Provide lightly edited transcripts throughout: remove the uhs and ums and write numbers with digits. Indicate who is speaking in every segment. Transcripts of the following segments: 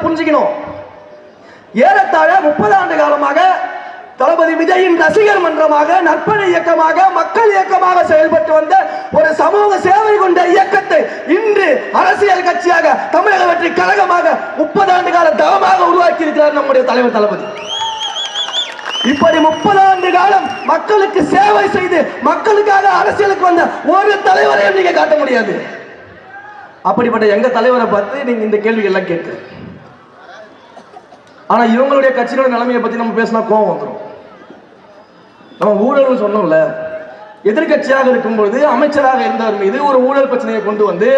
Speaker 1: புரிஞ்சுக்கணும். ஏறத்தாழ 30 ஆண்டு காலமாக தளபதி விஜயின் ரசிகர் மன்றமாக, நற்பணி இயக்கமாக, மக்கள் இயக்கமாக செயல்பட்டு வந்த ஒரு சமூக சேவை கொண்ட இயக்கத்தை இன்று அரசியல் கட்சியாக, தமிழக வெற்றி கழகமாக 30 ஆண்டு கால தவமாக உருவாக்கி இருக்கிறார் நம்முடைய தலைவர் தளபதி. இப்படி 30 ஆண்டு காலம் மக்களுக்கு சேவை செய்து மக்களுக்காக அரசியலுக்கு வந்த ஒரு தலைவரையும் நீங்க காட்ட முடியாது. அப்படிப்பட்ட எங்க தலைவரை பார்த்து நீங்க இந்த கேள்விகள் எல்லாம் கேட்கு. ஆனா இவங்களுடைய கட்சியோட நிலைமையை பத்தி நம்ம பேசினா கோபம் வந்துடும். நம்ம ஊழல் சொன்னோம்ல, எதிர்கட்சியாக இருக்கும்போது அமைச்சராக இருந்தவர் மீது ஒரு ஊழல் பிரச்சனையை கொண்டு வந்து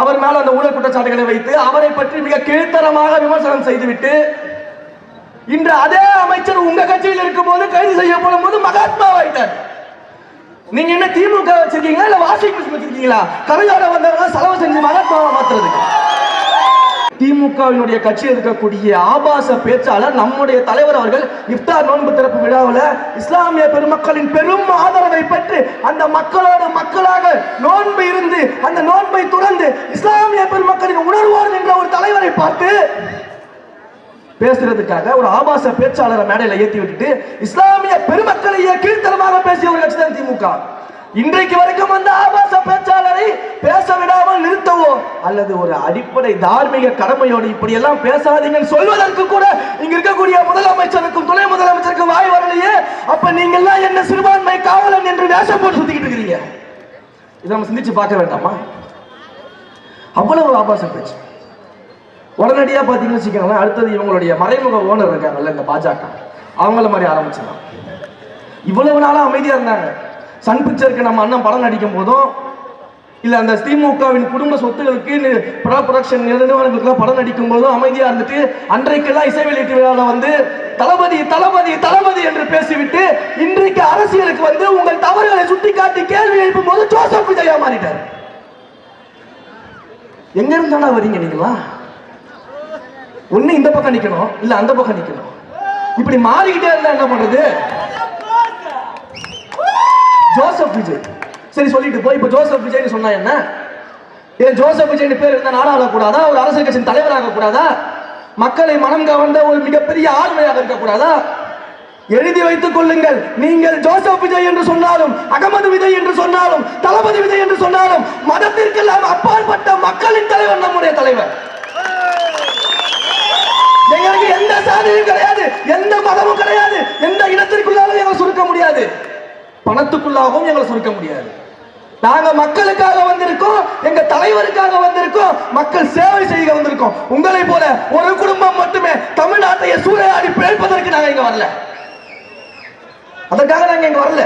Speaker 1: அவர் மேல அந்த ஊழல் குற்றச்சாட்டுகளை வைத்து அவரை பற்றி மிக கீழ்த்தரமாக விமர்சனம் செய்துவிட்டு இன்று அதே அமைச்சர் உங்க கட்சியில் இருக்கும் போது கைது செய்யப்படும் போது மகாத்மாவாயிட்டார். நீங்க என்ன திமுக வச்சிருக்கீங்களா இல்ல வாஷிங் மிஷின் வச்சிருக்கீங்களா? கரையோட வந்தவங்க செலவு செஞ்சு மகாத்மாவை மாத்துறதுக்கு. திமுகவினுடைய கட்சியில் இருக்கக்கூடிய ஆபாச பேச்சாளர் நம்முடைய தலைவர் அவர்கள் இஃப்தார் நோன்பு திறப்பு விழாவில் இஸ்லாமிய பெருமக்களின் பெரும் ஆதரவை பெற்று அந்த மக்களோடு மக்களாக நோன்பு இருந்து அந்த நோன்பை துறந்து இஸ்லாமிய பெருமக்களின் உணர்வோடு என்ற ஒரு தலைவரை பார்த்து பேசுறதுக்காக ஒரு ஆபாச பேச்சாளரை மேடையில் ஏற்றி விட்டுட்டு இஸ்லாமிய பெருமக்களையே கீழ்த்தரமாக பேசிய ஒரு கட்சி தான் திமுக. இன்றைக்கு வரைக்கும் அந்த ஆபாச பேச்சாளரை பேச விடாமல் நிறுத்தவோ அல்லது ஒரு அடிப்படை தார்மீக கடமையோடு இப்படி எல்லாம் பேசாதீங்கன்னு சொல்வதற்கு கூட இங்க இருக்கக்கூடிய முதலமைச்சருக்கும் துணை முதலமைச்சருக்கும் வாய் வரலையே. அப்ப நீங்க எல்லாம் என்ன சிறுபான்மை காவலன் என்று வேஷம் போட்டு சுத்திக்கிட்டு இருக்கிறீங்க. இதை நம்ம சிந்திச்சு பார்க்க வேண்டாமா? அவ்வளவு ஆபாச பேச்சு. உடனடியா பாத்தீங்கன்னு வச்சுக்கோங்களேன், அடுத்தது இவங்களுடைய மறைமுக ஓனர் இருக்காங்கல்ல இந்த பாஜக, அவங்கள மாதிரி ஆரம்பிச்சிடலாம். இவ்வளவு நாளா அமைதியா இருந்தாங்க. சன் பிக்சருக்கு நம்ம அண்ணன் படம் நடிக்கும் போதும் இல்ல அந்த திமுகவின் குடும்ப சொத்துகளுக்கு ப்ரொடக்ஷன் நிறுவனங்களுக்கு படம் நடிக்கும் போதும் அமைதியா இருந்துட்டு அன்றைக்கெல்லாம் இசை வெளியீட்டு விழாவில் வந்து தளபதி தளபதி தளபதி என்று பேசிவிட்டு இன்றைக்கு அரசியலுக்கு வந்து உங்கள் தவறுகளை சுட்டிக்காட்டி கேள்வி எழுப்பும் போது ஜோசப் விஜயா மாறிட்டார். எங்க இருந்தானா வரீங்க நீங்களா? ஒண்ணு இந்த பக்கம் நிக்கணும் இல்ல அந்த பக்கம் நிக்கணும். இப்படி மாறிக்கிட்டே இருந்தா என்ன பண்றது? ஜோசப் விஜய் சரி சொல்லிட்டு போய் இப்ப ஜோசப் விஜய் சொன்னா என்ன? ஏன் ஜோசப் விஜய் பேர் இருந்தா நாடாள கூடாதா? ஒரு அரசியல் கட்சியின் தலைவராக கூடாதா? மக்களை மனம் கவர்ந்த ஒரு மிகப்பெரிய ஆளுமையாக இருக்கக்கூடாதா? எழுதி வைத்துக் கொள்ளுங்கள். நீங்கள் ஜோசப் விஜய் என்று சொன்னாலும், அகமது விஜய் என்று சொன்னாலும், தளபதி விஜய் என்று சொன்னாலும் மதத்திற்கெல்லாம் அப்பாற்பட்ட மக்களின் தலைவர் நம்முடைய தலைவர். எங்களுக்கு எந்த சாதியும் கிடையாது, எந்த மதமும் கிடையாது, எந்த இடத்திற்குள்ளாலும் எங்களை சுருக்க முடியாது, பணத்துக்குள்ளாகவும் எங்களை சுருக்க முடியாது. நாங்க மக்களுக்காக வந்திருக்கோம், எங்க தலைவருக்காக வந்திருக்கோம், மக்கள் சேவை செய்ய வந்திருக்கோம். உங்களை போல ஒரு குடும்பம் மட்டுமே தமிழ்நாட்டை சூறையாடி பிழைப்பதற்கு நாங்க இங்க வரல. அதற்காக நாங்க இங்க வரல.